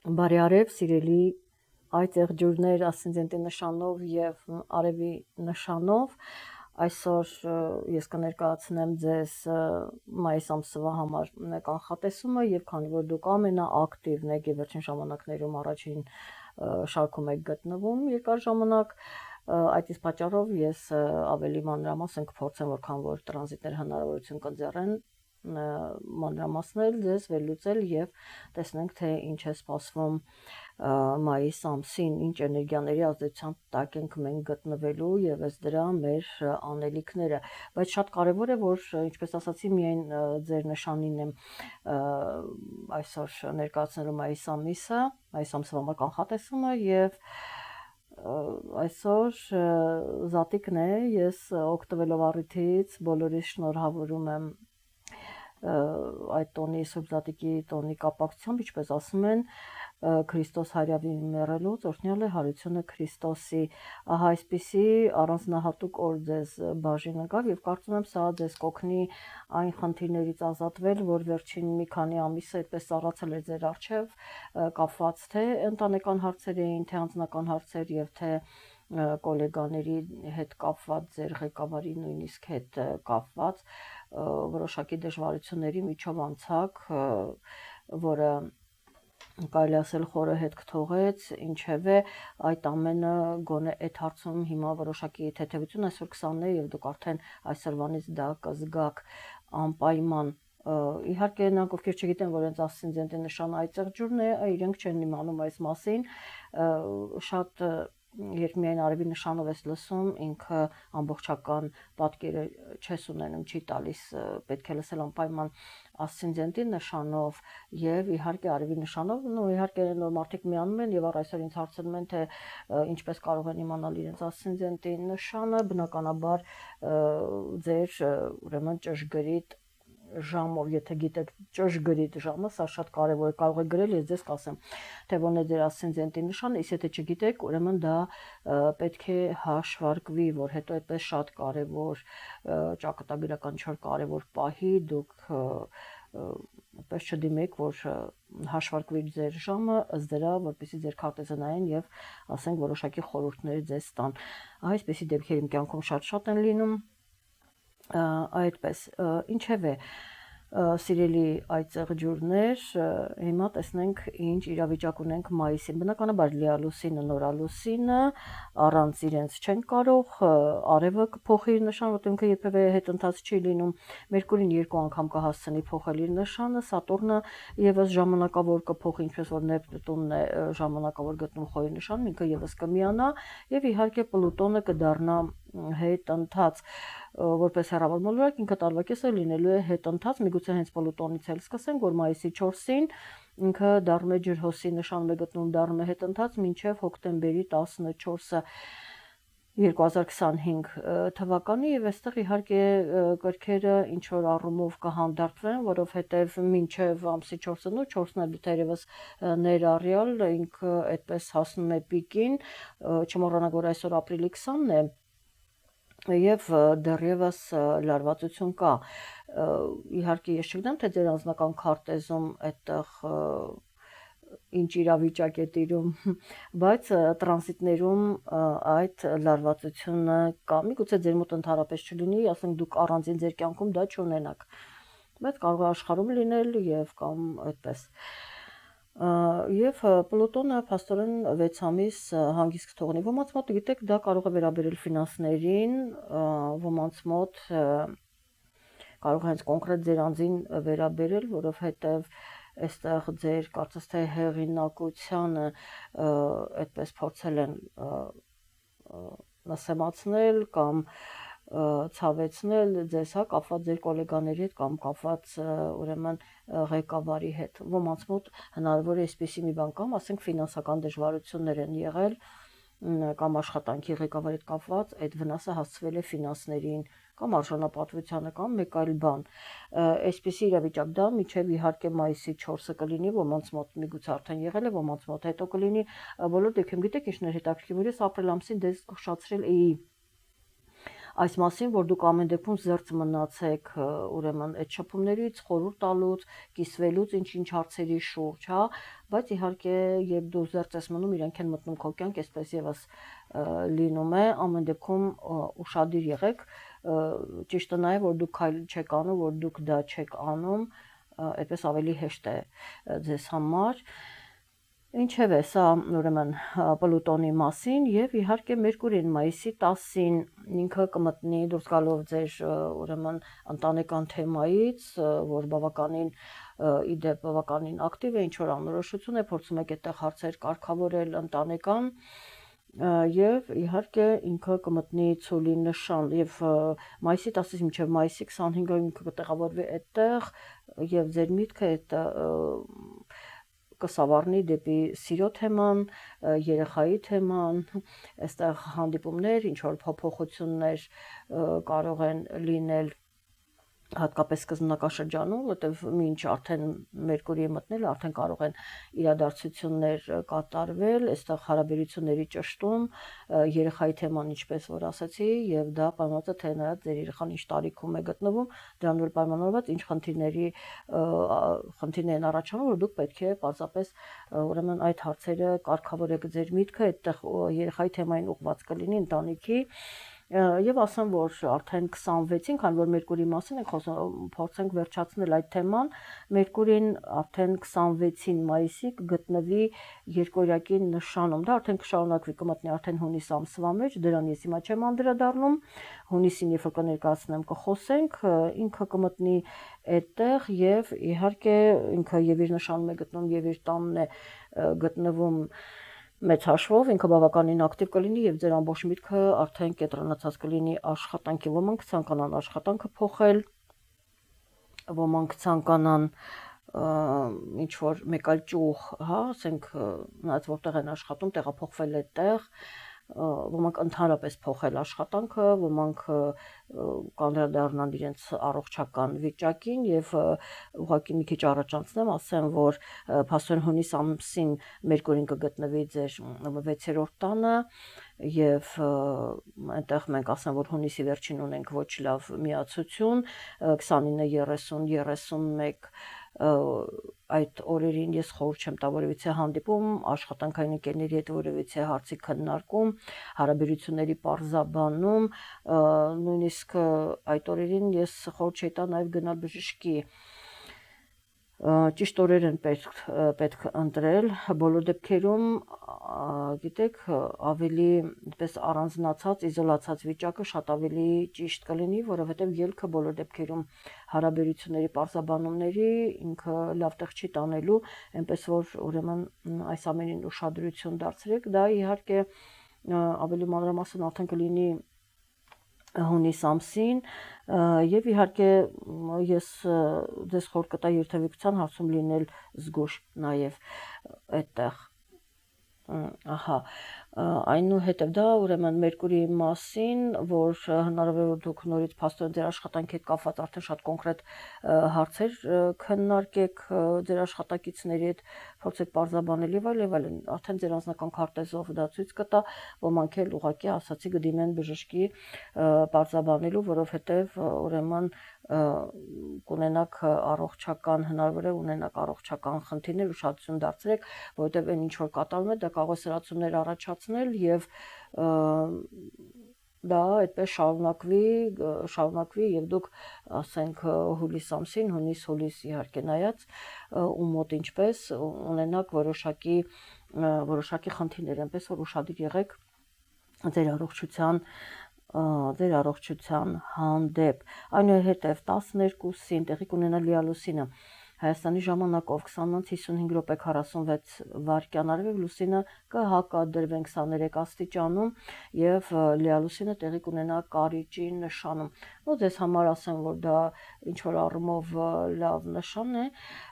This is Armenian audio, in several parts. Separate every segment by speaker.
Speaker 1: Բարի արև, սիրելի այդ եղջյուրներ ասցենդենտի նշանով եւ արևի նշանով այսօր ես կներկայացնեմ ձեզ մայիս ամսվա համար կանխատեսումը եւ քանի որ դուք ամենաակտիվն եք եւ վերջին ժամանակներում առաջին շարքում եք գտնվում երկար ժամանակ այդ իսկ պատճառով ես ավելի մանրամասն կփորձեմ որքան որ տրանզիտներ հնարավորություն կընձեռեն մանրամասնել ձեզ վերլուծել եւ տեսնենք թե ինչ է սպասվում մայիս ամսին ինչ էներգիաների ազդեցության տակ ենք մենք գտնվելու եւ ըստ դրա մեր անելիքները բայց շատ կարեւոր է որ ինչպես ասացի միայն ձեր նշանին եմ այսօր ներկայացնելու մայիս ամսվա համար կանխատեսումը եւ այսօր զատիկն է ես օգտվելով առիթից բոլորիս շնորհավորում եմ այդ տոնի սուբզատիկի տոնի կապակցությամբ ինչպես ասում են Քրիստոս հարյավին մեռելուց օրհնյալ է հարությունը Քրիստոսի ահա այսպիսի առանձնահատուկ օր ձեզ բաժին եկավ եւ կարծում եմ սա ձեզ կօգնի այն խնդիրներից ազատվել որ վերջին մի քանի ամիսը այդպես առացել է ձեր առջև կապված թե ընտանեկան հարցեր էին թե անձնական հարցեր եւ թե կոլեգաների հետ կապված ձեր ղեկավարի նույնիսկ հետ կապված որոշակի դժվարությունների միջով անցակ, որը կարելի ասել խորը հետք թողեց, ինչևէ այդ ամենը գոնե այդ հարցում հիմա որոշակի թեթևություն այսօր 20-ն է եւ դուք արդեն այսօրվանից դա կզգաք անպայման իհարկե նրանք ովքեր չգիտեն որ հենց ասցենդենտի նշանը այդ եղջյուրն է, իրենք չեն իմանում այս մասին, շատ երբ միայն արևի նշանով ես լսում, ինքը ամբողջական պատկերը չես ունենում, չի տալիս, պետք է լսել անպայման ասցենդենտի նշանով եւ իհարկե արևի նշանով, իհարկե նոր մարդիկ միանում են եւ այսօր ինձ հարցնում են թե ինչպես կարող են իմանալ իրենց ասցենդենտի նշանը, բնականաբար ձեր ուրեմն ճշգրիտ ժամով, եթե գիտեք ճշգրիտ ժամը, սա շատ կարևոր է, կարող եք գրել, ես ձեզ կասեմ, թե որն է ձեր ասցենդենտի նշանը, իսկ եթե չգիտեք, ուրեմն դա պետք է հաշվարկվի, որ հետո այդպես շատ կարևոր ճակատագրական չոր կարևոր պահի դուք այդպես չդիմեք, որ հաշվարկվի ձեր ժամը, ըստ դրա, որպեսզի ձեր քարտեզը նայեն եւ ասենք որոշակի խորհուրդներ ձեզ տան։ Այսպեսի դեպքեր իմ կյանքում շատ են լինում այդպես ինչևէ սիրելի այդ եղջյուրներ հիմա տեսնենք ինչ իրավիճակ ունենք մայիսին բնականաբար լիալուսինը նորալուսինը առանց իրենց չեն կարող արևը կփոխի իր նշան որտեղ ինքը երբևէ հետընթաց չի լինում մերկուրին երկու անգամ կհասցնի փոխել իր նշանը սատուրնը եւս ժամանակավոր կփոխի ինչպես որ Նեպտունն է ժամանակավոր գտնում խորի նշան ինքը եւս կմիանա եւ իհարկե Պլուտոնը կդառնա հետընթաց որպես հեռավոր մոլորակ ինքը տարվա կեսը լինելու է հետընթաց միգուցե հենց Պլուտոնից էլ սկսենք որ մայիսի 4-ին ինքը դառնում է ջրհոսի նշանում է գտնում դառնում է հետընթաց մինչև հոկտեմբերի 14-ը 2025 թվականի եւ այստեղ իհարկե կրքերը ինչ որ առումով կհանդարտվեն, որովհետեւ մինչեւ ամսի 4-ը 4-ն էլ դերևս ներառյալ ինքը այդպես հասնում է պիկին, չմոռանաք որ այսօր ապրիլի 20-ն է եւ դեռևս լարվածություն կա իհարկե ես չգիտեմ թե ձեր անձնական քարտեզում այդտեղ ինչ իրավիճակ է տիրում բայց տրանզիտներում այդ լարվածությունը կա միգուցե ձեր մոտ ընդհանրապես չլինի ասենք դուք առանձին ձեր կյանքում դա չունենաք բայց կարող է աշխարհում լինել եւ կամ այդպես Եվ Պլուտոնը փաստորեն 6 ամիս հանգիստ կթողնի ոմանց մոտ գիտեք դա կարող է վերաբերել ֆինանսներին ոմանց մոտ կարող է հենց կոնկրետ ձեր անձին վերաբերել որովհետև այստեղ ձեր կարծես թե հեղինակությանը այդպես փորձել են նսեմացնել կամ ցավեցնել ձեզ հա կապված ձեր գոլեգաների հետ կամ կապված ուրեմն ղեկավարի հետ ոմանց մոտ հնարավոր է այսպեսի մի բան կամ ասենք ֆինանսական դժվարություններ են եղել կամ աշխատանքի ղեկավարի հետ կապված այդ վնասը հասցվել է ֆինանսներին կամ արժանապատվությանը կամ մեկ այլ բան այսպեսի իրավիճակ դա միջև իհարկե մայիսի 4-ը կլինի ոմանց մոտ միգուցե արդեն եղել է ոմանց մոտ հետո կլինի բոլոր դեպքերում գիտեք ինչներ հետաքրքիր որ ես ապրիլ ամսին դες կշացրել էի այս մասին, որ դուք ամեն դեպքում զերծ մնացեք ուրեմն այդ շփումներից, խորհուրդ տալուց, կիսվելուց ինչ-ինչ հարցերի շուրջ, հա, բայց իհարկե երբ դու զերծ ես մնում, իրենք են մտնում քո կյանք, այսպես եւս լինում է, ամեն դեպքում ուշադիր եղեք, ճիշտը նա է, որ դուք քայլ չեք անում, որ դուք դա չեք անում, այդպես ավելի հեշտ է ձեզ համար։ Ինչևէ, սա ուրեմն Պլուտոնի մասին եւ իհարկե Մերկուրին մայիսի 10-ին ինքը կմտնի դուրս գալով ձեր ուրեմն ընտանեկան թեմայից, որ բավականին իդեպ բավականին ակտիվ է, ինչ որ անորոշություն է, փորձում եք այդտեղ հարցեր կարգավորել ընտանեկան եւ իհարկե ինքը կմտնի ցոլի նշան եւ մայիսի 10-ից մինչեւ մայիսի 25-ը ինքը կտեղավորվի այդտեղ եւ ձեր միտքը այդ կսավառնի դեպի սիրո թեման, երեխայի թեման, այստեղ հանդիպումներ, ինչ որ փոփոխություններ կարող են լինել հատկապես սկզբնական շրջանում, որտեղ մինչ արդեն Մերկուրիի մտնել, արդեն կարող են իրադարձություններ կատարվել, այստեղ հարաբերությունների ճշտում, երեխայի թեման ինչպես որ ասացի, եւ դա պայմանավորված է թե նայած ձեր երեխան ինչ տարիքում է գտնվում, դրան վրա պայմանավորված ինչ խնդիրներ են առաջանում, որ դուք պետք է պարզապես ուրեմն այդ հարցերը կարգավորեք ձեր միտքը, այդտեղ երեխայի թեմային ուղղված կլինի ընտանիքի Եվ ասեմ, որ արդեն 26-ին, քանի որ Մերկուրիի մասին ենք խոսում, փորձենք վերջացնել այդ թեման, Մերկուրին արդեն 26-ին մայիսի կգտնվի երկօրյակի նշանում, դա արդեն կշարունակվի, կմտնի արդեն հունիս ամսվա մեջ, դրան ես հիմա չեմ անդրադառնում, հունիսին երբ որ կներկայացնեմ կխոսենք, ինքը կմտնի այդտեղ եւ իհարկե ինքը եւ իր նշանում է գտնում եւ իր տանն է գտնվում մեծ հաշվով ինքը բավականին ակտիվ կլինի եւ ձեր ամբողջ միտքը արդեն կենտրոնացած կլինի աշխատանքի, ոմանք ցանկանան աշխատանքը փոխել, ոմանք ցանկանան ինչ որ մեկ այլ ճյուղ, հա, ասենք նայած որտեղ են աշխատում, տեղափոխվել այդտեղ, ոմանք ընդհանրապես փոխել աշխատանքը, ոմանք կանդրադառնան իրենց առողջական վիճակին եւ ուղղակի մի քիչ առաջանցնեմ, ասեմ, որ փաստորեն հունիս ամսին Մերկուրին կգտնվի ձեր 6-րդ տանը եւ այնտեղ մենք ասեմ, որ հունիսի վերջին ունենք ոչ լավ միացություն 29-30-31 այդ օրերին ես խորհուրդ չեմ տա որևիցե հանդիպում, աշխատանքային ընկերների հետ որևիցե հարցի քննարկում, հարաբերությունների պարզաբանում, նույնիսկ այդ օրերին ես խորհուրդ չէի տա նաև գնալ բժշկի ճիշտ օրեր են պետք ընտրել, բոլոր դեպքերում, գիտեք, ավելի այդպես առանձնացած, իզոլացած վիճակը շատ ավելի ճիշտ կլինի, որովհետև ելքը բոլոր դեպքերում հարաբերությունների պարզաբանումների ինքը լավ տեղ չի տանելու, այնպես որ ուրեմն այս ամենին ուշադրություն դարձրեք, դա իհարկե ավելի մանրամասն արդեն կլինի հունիս ամսին եւ իհարկե ես ձեզ խորհուրդ կտայի երթևեկության հարցում լինել զգույշ նաեւ այդտեղ ահա այնուհետև դա ուրեմն Մերկուրիի մասին, որ հնարավոր է դուք նորից փաստորեն ձեր աշխատանքի հետ կապված արդեն շատ կոնկրետ հարցեր քննարկեք ձեր աշխատակիցների հետ, փորձեք պարզաբանել եւ այլն, արդեն ձեր անձնական քարտեզով դա ցույց կտա, ոմանք էլ ուղղակի ասացի կդիմեն բժշկի պարզաբանելու, որովհետեւ ուրեմն կունենաք առողջական հնարավոր է ունենաք առողջական խնդիրներ, ուշադրություն դարձրեք, որովհետեւ այն ինչ որ կատարվում է, դա կարող է սրացումներ առաջացնել եւ դա այդպես շարունակվի եւ դուք ասենք հուլիս ամսին, հունիս իհարկե նայած ու մոտ ինչպես ունենաք որոշակի խնդիրներ, այնպես որ ուշադիր եղեք ձեր առողջության հանդեպ այնուհետև 12-ին տեղի կունենա լիալուսինը Հայաստանի ժամանակով 20:55 րոպե 46 վայրկյան արևև լուսինը կհակադրվեն 23 աստիճանում եւ լիալուսինը տեղի կունենա կարիճի նշանում։ Ու ձեզ համար ասեմ, որ դա ինչ որ առումով լավ նշան է,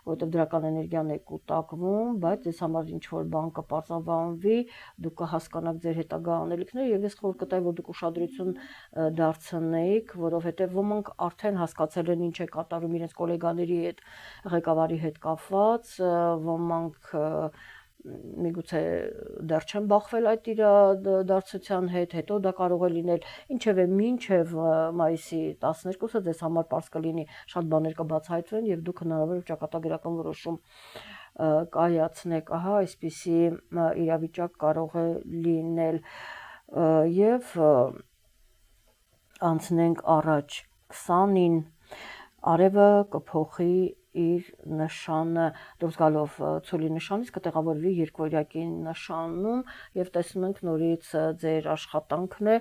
Speaker 1: որովհետեւ դրական էներգիան է կուտակվում, բայց ձեզ համար ինչ որ բան կպարզաբանվի, դուք կհասկանաք ձեր հետագա անելիքները եւ ես խորհուրդ կտայի, որ դուք ուշադրություն դարձնեիք, որովհետեւ ոմանք արդեն հասկացել են ինչ է կատարում իրենց գոլեգաների հետ ղեկավարի հետ կապված, ոմանք միգուցե դեռ չեմ բախվել այդ իրադարձության հետ, հետո դա կարող է լինել, ինչևէ մինչև մայիսի 12-ը ձեզ համար պարզ կլինի, շատ բաներ կբացահայտվեն եւ դուք հնարավոր է ճակատագրական որոշում կայացնեք, ահա այսպիսի իրավիճակ կարող է լինել եւ անցնենք առաջ 20-ին արևը կփոխի իր նշանը դուրս գալով ցուլի նշանից կտեղավորվի երկվորյակի նշանում եւ տեսնում ենք նորից ձեր աշխատանքն է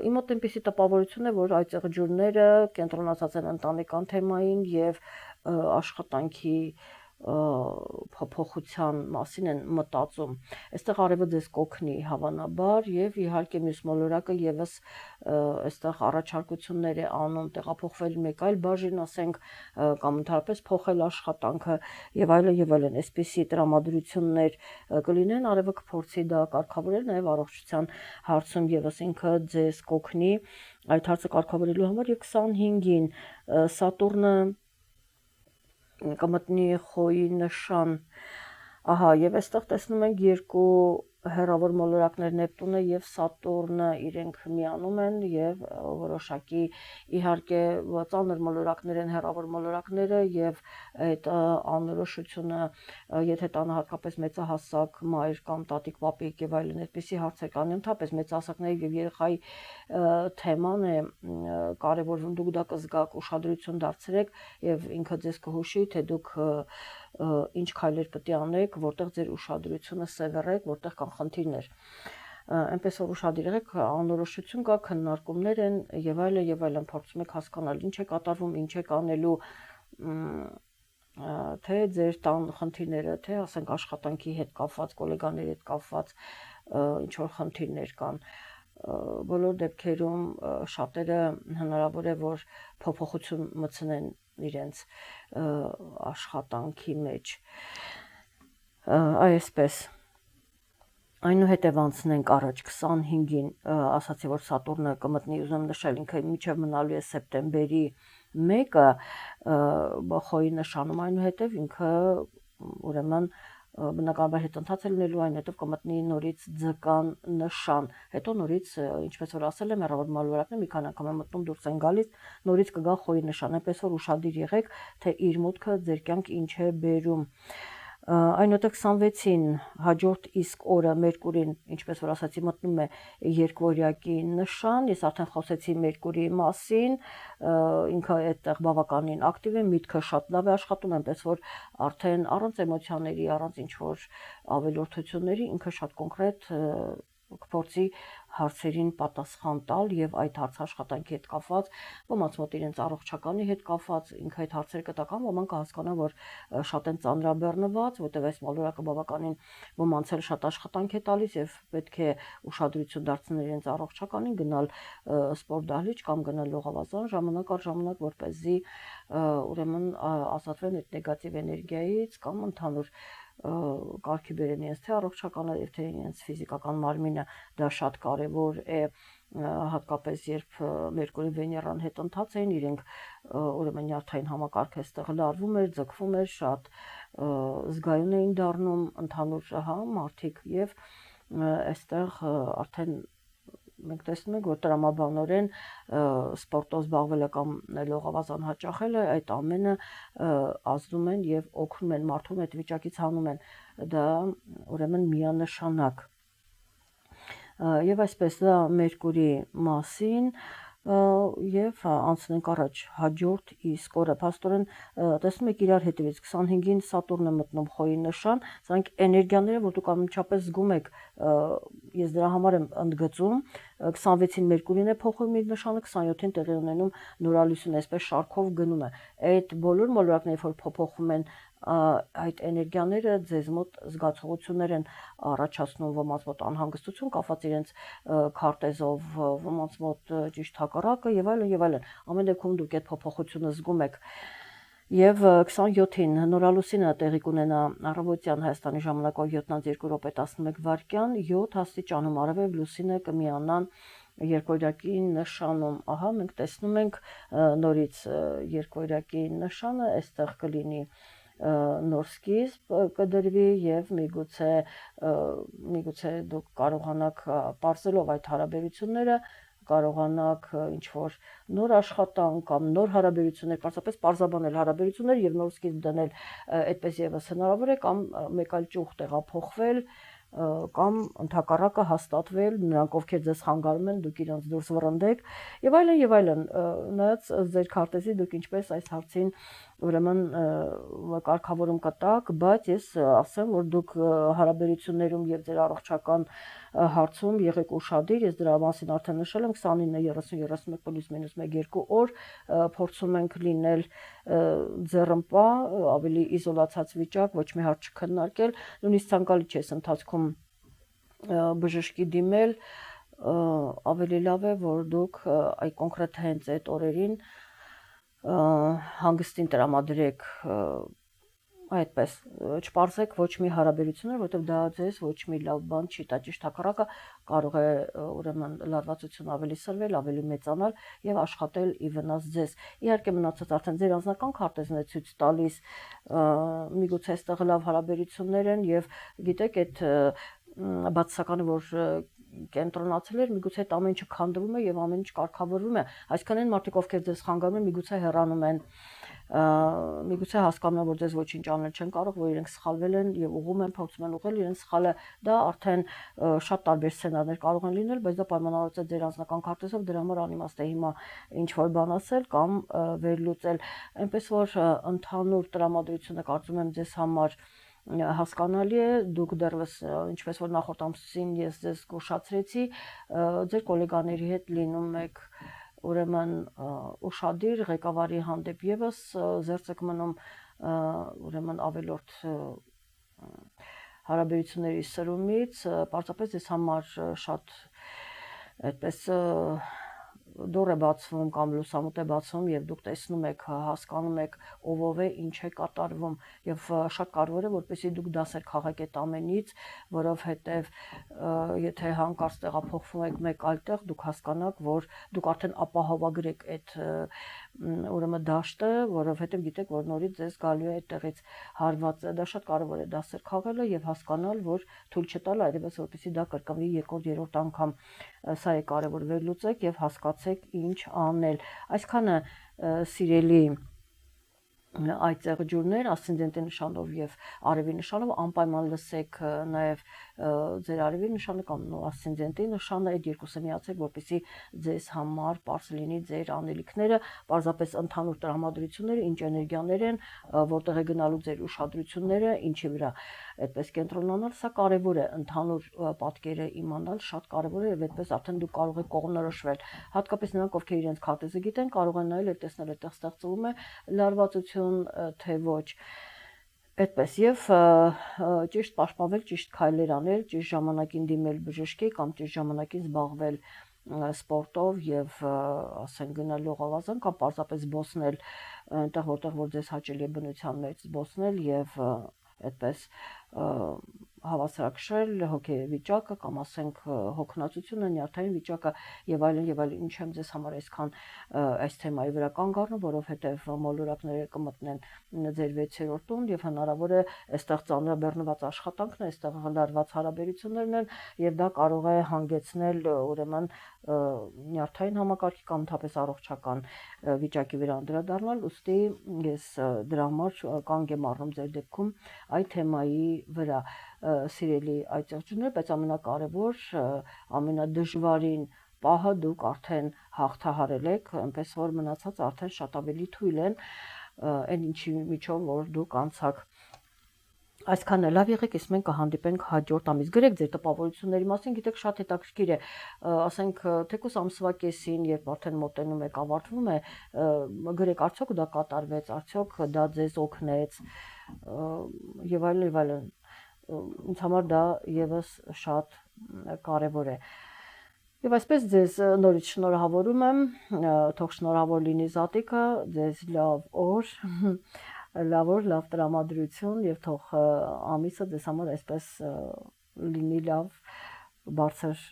Speaker 1: իմ մոտ այնպեսի տպավորություն է որ այդ ջուրները կենտրոնացած են ընտանեկան թեմային եւ աշխատանքի փոփոխության մասին են մտածում այստեղ արևը ձեզ կօգնի հավանաբար եւ իհարկե մյուս մոլորակը եւս այստեղ առաջարկություններ է անում տեղափոխվել մեկ այլ բաժին ասենք կամ ընդհանրապես փոխել աշխատանքը եւ այլն այսպիսի տրամադրություններ կլինեն արևը կփորձի դա կարգավորել նաեւ առողջության հարցում եւս ինքը ձեզ կօգնի այդ հարցը կարգավորելու համար եւ 25-ին Սատուրնը կմտնի խոյի նշան ահա եւ այստեղ տեսնում ենք երկու հեռավոր մոլորակներ Նեպտունը եւ Սատուրնը իրենք միանում են եւ որոշակի իհարկե ծանր մոլորակներ են հեռավոր մոլորակները եւ այդ անորոշությունը եթե տանը հատկապես մեծահասակ մայր կամ տատիկ պապիկ եւ այլն այդպիսի հարցեր կան ընդհանրապես մեծահասակների եւ երեխայի թեման է կարեւորվում դուք դա կզգաք ուշադրություն դարձրեք եւ ինքը ձեզ կհուշի թե դուք ինչ քայլեր պետք է անեք, որտեղ ձեր ուշադրությունը սևեռեք, որտեղ կան խնդիրներ։ Այնպես որ ուշադիր եղեք, անորոշություն կա, քննարկումներ են եւ այլն, փորձում եք հասկանալ ինչ է կատարվում, ինչ է անելու, թե ձեր տան խնդիրները, թե ասենք աշխատանքի հետ կապված, գոլեգաների հետ կապված ինչ որ խնդիրներ կան։ Բոլոր դեպքերում շատերը հնարավոր է որ փոփոխություն մտցնեն իրենց աշխատանքի մեջ այսպես այնուհետև անցնենք առաջ 25-ին ասացի որ Սատուրնը կմտնի ուզում նշել ինքը մինչև մնալու է սեպտեմբերի 1-ը խոյի նշանում այնուհետև ինքը ուրեմն բնականաբար հետընթաց է լինելու այնուհետև կմտնի նորից ձկան նշան հետո նորից ինչպես որ ասել եմ հեռավոր մոլորակներ մի քանի անգամ է մտնում դուրս են գալիս նորից կգա խոյի նշան այնպես որ ուշադիր եղեք թե իր մուտքը ձեր կյանք ինչ է բերում այնուհետև 26-ին հաջորդ իսկ օրը Մերկուրին ինչպես որ ասացի մտնում է երկվորյակի նշան ես արդեն խոսեցի Մերկուրիի մասին ինքը այդտեղ բավականին ակտիվ է միտքը շատ լավ է աշխատում այնպես որ արդեն առանց էմոցիաների առանց ինչ որ ավելորդությունների ինքը շատ կոնկրետ կփորձի հարցերին պատասխան տալ եւ այդ հարցաշխատանքի հետ կապված ոմանց մոտ իրենց առողջականի հետ կապված ինքը այդ հարցերը կտական ոմանք հասկանան որ շատ են ծանրաբեռնված որտեղ այս մոլորակը բավականին ոմանց էլ շատ աշխատանք է տալիս եւ պետք է ուշադրություն դարձնել իրենց առողջականին գնալ սպորտ դահլիճ կամ գնալ լողավազան ժամանակ առ ժամանակ որպեսզի ուրեմն ազատվեն այդ նեգատիվ էներգիայից կամ ընդհանուր կարգի բերեն իրենց թե առողջականը եւ թե իրենց ֆիզիկական մարմինը դա շատ կարեւոր է հատկապես երբ Մերկուրի Վեներան հետ ընթաց էին իրենք ուրեմն նյարդային համակարգը այստեղ լարվում էր ձգվում էր շատ զգայուն էին դառնում ընդհանուր մարդիկ եւ այստեղ արդեն մենք տեսնում ենք որ տրամաբանորեն սպորտով զբաղվելը կամ լողավազան հաճախելը այդ ամենը ազդում են եւ օգնում են մարդուն այդ վիճակից հանում են դա ուրեմն միանշանակ եւ այսպես դա Մերկուրի մասին եւ անցնենք առաջ հաջորդ իսկ օրը փաստորեն տեսնում եք իրար հետևից 25-ին Սատուրնը մտնում խոյի նշան սրանք էներգիաները որ դուք անմիջապես զգում եք ես դրա համար եմ ընդգծում 26-ին Մերկուրին է փոխում իր նշանը 27-ին տեղի ունենում նորալուսին այսպես շարքով գնում է այդ բոլոր մոլորակները որ փոփոխում են այդ էներգիաները ձեզ մոտ զգացողություններ են առաջացնում ոմանց մոտ անհանգստություն կապված իրենց քարտեզով ոմանց մոտ ճիշտ հակառակը եւ այլն ամեն դեպքում դուք այդ փոփոխությունը զգում եք եւ 27-ին նորալուսինը տեղի կունենա առավոտյան Հայաստանի ժամանակով 7:02:11 7 աստիճանում արևև լուսինը կմիանան երկվորյակի նշանում ահա մենք տեսնում ենք նորից երկվորյակի նշանը այստեղ կլինի նոր սկիզբ կդրվի եւ միգուցե դուք կարողանաք պարզելով այդ հարաբերությունները կարողանաք ինչ որ նոր աշխատանք կամ նոր հարաբերություններ, պարզապես պարզաբանել հարաբերություններ եւ նոր սկիզբ դնել, այդպես եւս հնարավոր է կամ մեկ այլ ճյուղ տեղափոխվել կամ ընդհակառակը հաստատվել, նրանք ովքեր ձեզ խանգարում են, դուք իրենց դուրս վռնդեք եւ այլն, նայած ձեր քարտեզի դուք ինչպես այս հարցին ուրեմն կարգավորում կտակ, բայց ես ասեմ, որ դուք հարաբերություններում եւ ձեր առողջական հարցում եղեք ուշադիր, ես դրա մասին արդեն նշել եմ 29-30-31 պլյուս մինուս 1-2 օր փորձում ենք լինել ձեռնպա, ավելի իզոլացած վիճակ, ոչ մի հարց չքննարկել, նույնիսկ ցանկալի չէ ընթացքում բժշկի դիմել, ավելի լավ է, որ դուք այ կոնկրետ հենց այդ օրերին հանգստին տրամադրեք այդպես չպարզեք ոչ մի հարաբերություններ, որովհետև դա ձեզ ոչ մի լավ բան չի տա, ճիշտ հակառակը կարող է ուրեմն լարվածություն ավելի սրվել, ավելի մեծանալ եւ աշխատել ի վնաս ձեզ։ Իհարկե մնացած արդեն ձեր անձնական քարտեզն է ցույց տալիս, միգուցե այստեղ լավ հարաբերություններ են եւ գիտեք այդ բացասականը որ կենտրոնացել էր, միգուցե այդ ամեն ինչը քանդվում է եւ ամեն ինչ կարգավորվում է, այսքան են մարդիկ ովքեր ձեզ խանգարում են, միգուցե հեռանում են, միգուցե հասկանում են, որ ձեզ ոչինչ անել չեն կարող, որ իրենք սխալվել են եւ ուղում են, փորձում են ուղղել իրենց սխալը, դա արդեն շատ տարբեր սցենարներ կարող են լինել, բայց դա պայմանավորված է ձեր անձնական քարտեզով, դրա համար անիմաստ է հիմա ինչ որ բան ասել կամ վերլուծել, այնպես որ ընդհանուր տրամադրությունը կարծում եմ ձեզ համար հասկանալի է, դուք դեռևս ինչպես որ նախորդ ամսին ես ձեզ զգուշացրեցի, ձեր գոլեգաների հետ լինում եք ուրեմն ուշադիր ղեկավարի հանդեպ եւս զերծ եք մնում ուրեմն ավելորդ հարաբերությունների սրումից, պարզապես ես համար շատ այդպես դուր է բացվում կամ լուսամուտ է բացվում եւ դուք տեսնում եք, հասկանում եք ով է, ինչ է կատարվում եւ շատ կարեւոր է որպեսզի դուք դասեր քաղեք այդ ամենից, որովհետեւ եթե հանկարծ տեղափոխվում եք մեկ այլ տեղ, դուք հասկանաք, որ դուք արդեն ապահովագրեք այդ ուրեմն դաշտը, որովհետեւ գիտեք, որ նորից ձեզ գալու է այդտեղից հարվածը, դա շատ կարեւոր է դասեր քաղելը եւ հասկանալ, որ թույլ չտալ այլևս որպեսզի դա կրկնվի երկրորդ, երրորդ անգամ, սա է կարեւոր վերլուծեք եւ հասկացեք ինչ անել, այսքանը սիրելի այդ ծեղջուրներ ասցենդենտի նշանով եւ արևի նշանով անպայման լսեք նաեւ ձեր արևի նշանը կամ ասցենդենտի նշանը, այդ երկուսը միացեք, որպեսզի ձեզ համար པարզ լինի ձեր անելիքները, պարզապես ընդհանուր տրամադրությունները, ինչ էներգիաներ են, որտեղ է գնալու ձեր ուշադրությունները, ինչի վրա այդպես կենտրոնանալ, սա կարևոր է, ընդհանուր պատկերը իմանալ շատ կարևոր է եւ այդպես արդեն դուք կարող եք կողմնորոշվել, հատկապես նրանք, ովքեր իրենց քարտեզը գիտեն, կարող են նայել եւ տեսնել այդտեղ ստեղծվում է լարվածություն, թե ոչ այդպես եւ ճիշտ պաշտպանվել, ճիշտ քայլեր անել, ճիշտ ժամանակին դիմել բժշկի կամ ճիշտ ժամանակին զբաղվել սպորտով եւ ասենք գնալ լողավազան կամ պարզապես զբոսնել այնտեղ որտեղ որ ձեզ հաճելի է բնության մեջ զբոսնել եւ այդպես հավասարակշռել հոգեվիճակը կամ ասենք հոգնածությունը, նյարդային վիճակը եւ այլն, ինչ եմ ձեզ համար այսքան այս թեմայի վրա կանգ առնում, որովհետեւ մոլորակները կմտնեն ձեր 6-րդ տուն եւ հնարավոր է այստեղ ծանրաբեռնված աշխատանքն է, այստեղ հնարված հարաբերություններն են եւ դա կարող է հանգեցնել ուրեմն նյարդային համակարգի կամ ընդհանրապես առողջական վիճակի վրա անդրադառնալ, ուստի ես դրա համար կանգ եմ առնում ձեր դեպքում այդ թեմայի վրա սիրելի այդ ծեղջուրներ, բայց ամենակարևոր, ամենադժվարին պահը դուք արդեն հաղթահարել եք, այնպես որ մնացած արդեն շատ ավելի թույլ են, այն ինչի միջով որ դուք անցաք Այսքան լավ եղեք, իսկ մենք կհանդիպենք հաջորդ ամիս։ Գրեք ձեր տպավորությունների մասին, գիտեք, շատ հետաքրքիր է, ասենք, թեկուզ ամսվա կեսին, երբ արդեն մոտենում եք, ավարտվում է, գրեք, արդյոք դա կատարվեց, արդյոք դա ձեզ օգնեց, եւ այլն։ Ինձ համար դա եւս շատ կարեւոր է։ Եվ այսպես ձեզ նորից շնորհավորում եմ, թող շնորհավոր լինի Զատիկը, ձեզ լավ օր, լավ տրամադրություն եւ թող ամիսը ձեզ համար այսպես լինի լավ բարձր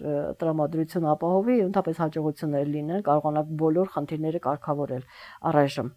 Speaker 1: տրամադրություն ապահովի, ընդհանրապես հաջողություններ լինեն, կարողանաք բոլոր խնդիրները կարգավորել առայժմ